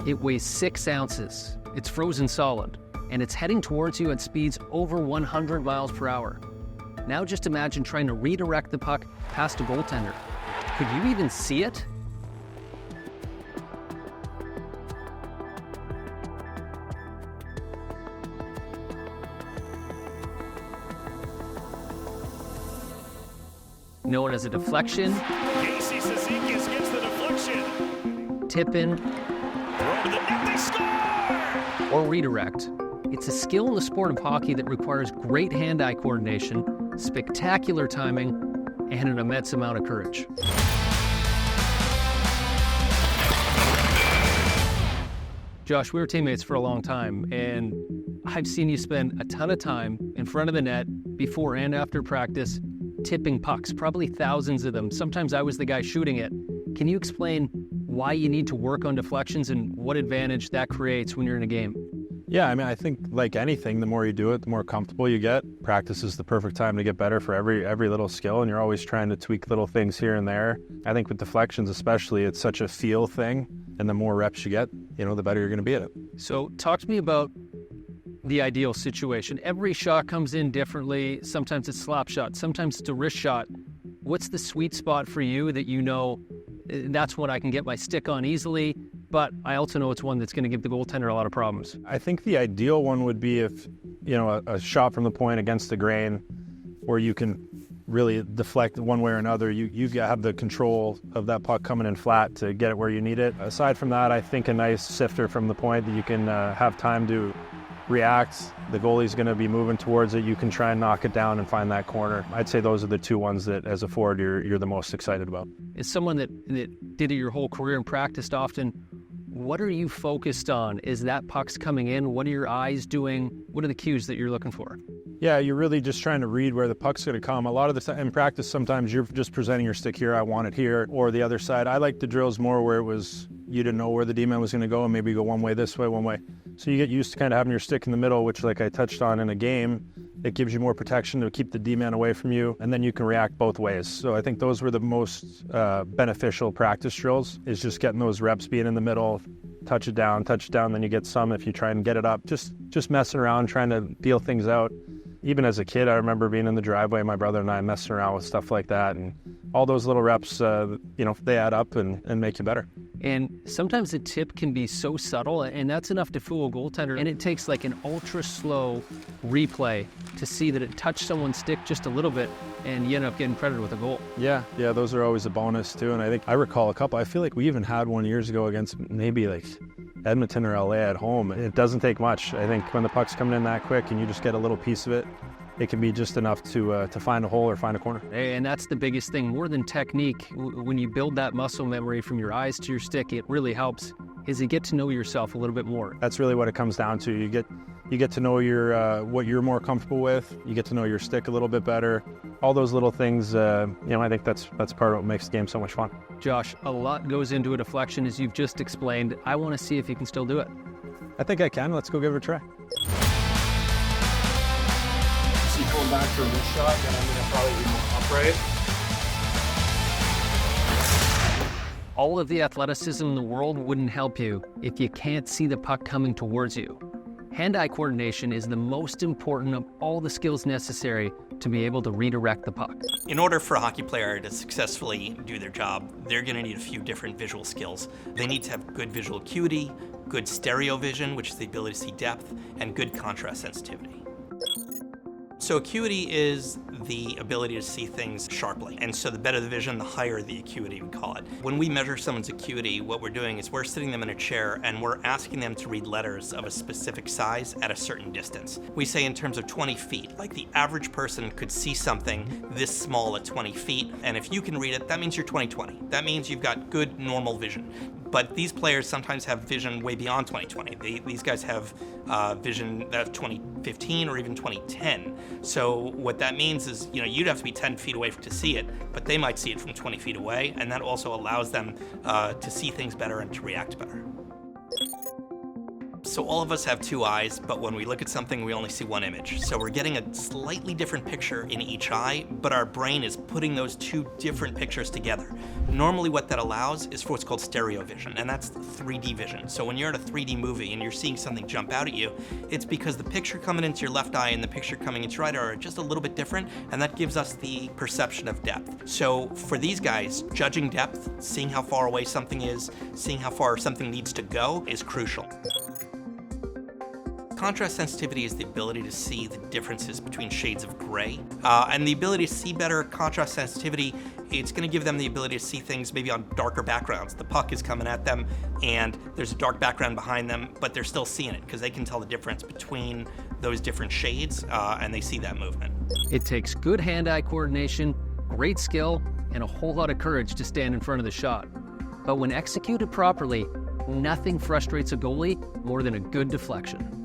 It weighs 6 ounces. It's frozen solid, and it's heading towards you at speeds over 100 miles per hour. Now just imagine trying to redirect the puck past a goaltender. Could you even see it? Known as a deflection, Casey Cizikas gets the deflection. tip-in, Throw to the net, they score! or redirect. It's a skill in the sport of hockey that requires great hand-eye coordination, spectacular timing, and an immense amount of courage. Josh, we were teammates for a long time, and I've seen you spend a ton of time in front of the net before and after practice tipping pucks, probably thousands of them. Sometimes I was the guy shooting it. Can you explain why you need to work on deflections and what advantage that creates when you're in a game? Yeah, I mean, I think like anything, the more you do it, the more comfortable you get. Practice is the perfect time to get better for every little skill, and you're always trying to tweak little things here and there. I think with deflections especially, it's such a feel thing, and the more reps you get, the better you're going to be at it. So talk to me about the ideal situation. Every shot comes in differently. Sometimes it's slap shot, sometimes it's a wrist shot. What's the sweet spot for you that that's what I can get my stick on easily, but I also know it's one that's going to give the goaltender a lot of problems? I think the ideal one would be if, a shot from the point against the grain where you can really deflect one way or another. You have the control of that puck coming in flat to get it where you need it. Aside from that, I think a nice sifter from the point that you can have time to react. The goalie's going to be moving towards it. You can try and knock it down and find that corner. I'd say those are the two ones that, as a forward, you're the most excited about. As someone that did it your whole career and practiced often, what are you focused on? Is that puck's coming in? What are your eyes doing? What are the cues that you're looking for? Yeah, you're really just trying to read where the puck's going to come. A lot of the time in practice, sometimes you're just presenting your stick here, I want it here, or the other side. I like the drills more where it was you didn't know where the D-man was going to go, and maybe you go one way this way, one way. So you get used to kind of having your stick in the middle, which, like I touched on in a game, it gives you more protection to keep the D-man away from you, and then you can react both ways. So I think those were the most beneficial practice drills, is just getting those reps, being in the middle, touch it down, then you get some if you try and get it up. Just messing around, trying to feel things out. Even as a kid, I remember being in the driveway, my brother and I messing around with stuff like that, and all those little reps, they add up and make you better. And sometimes the tip can be so subtle, and that's enough to fool a goaltender, and it takes like an ultra-slow replay to see that it touched someone's stick just a little bit, and you end up getting credited with a goal. Yeah, those are always a bonus too, and I think I recall a couple. I feel like we even had one years ago against maybe like Edmonton or LA at home. It doesn't take much. I think when the puck's coming in that quick and you just get a little piece of it, it can be just enough to find a hole or find a corner. And that's the biggest thing, more than technique. When you build that muscle memory from your eyes to your stick, it really helps, is you get to know yourself a little bit more. That's really what it comes down to. You get to know your what you're more comfortable with. You get to know your stick a little bit better. All those little things, I think that's part of what makes the game so much fun. Josh, a lot goes into a deflection, as you've just explained. I want to see if you can still do it. I think I can. Let's go give it a try. See, going back to a wrist shot, then I'm going to probably be more upright. All of the athleticism in the world wouldn't help you if you can't see the puck coming towards you. Hand-eye coordination is the most important of all the skills necessary to be able to redirect the puck. In order for a hockey player to successfully do their job, they're going to need a few different visual skills. They need to have good visual acuity, good stereo vision, which is the ability to see depth, and good contrast sensitivity. So acuity is the ability to see things sharply. And so the better the vision, the higher the acuity, we call it. When we measure someone's acuity, what we're doing is we're sitting them in a chair and we're asking them to read letters of a specific size at a certain distance. We say in terms of 20 feet, like the average person could see something this small at 20 feet. And if you can read it, that means you're 20/20. That means you've got good normal vision. But these players sometimes have vision way beyond 20/20. These guys have vision of 2015 or even 2010. So what that means is, you'd have to be 10 feet away to see it, but they might see it from 20 feet away, and that also allows them to see things better and to react better. So all of us have two eyes, but when we look at something, we only see one image. So we're getting a slightly different picture in each eye, but our brain is putting those two different pictures together. Normally what that allows is for what's called stereo vision, and that's 3D vision. So when you're in a 3D movie and you're seeing something jump out at you, it's because the picture coming into your left eye and the picture coming into your right eye are just a little bit different, and that gives us the perception of depth. So for these guys, judging depth, seeing how far away something is, seeing how far something needs to go is crucial. Contrast sensitivity is the ability to see the differences between shades of gray. And the ability to see better contrast sensitivity, it's going to give them the ability to see things maybe on darker backgrounds. The puck is coming at them and there's a dark background behind them, but they're still seeing it because they can tell the difference between those different shades and they see that movement. It takes good hand-eye coordination, great skill, and a whole lot of courage to stand in front of the shot. But when executed properly, nothing frustrates a goalie more than a good deflection.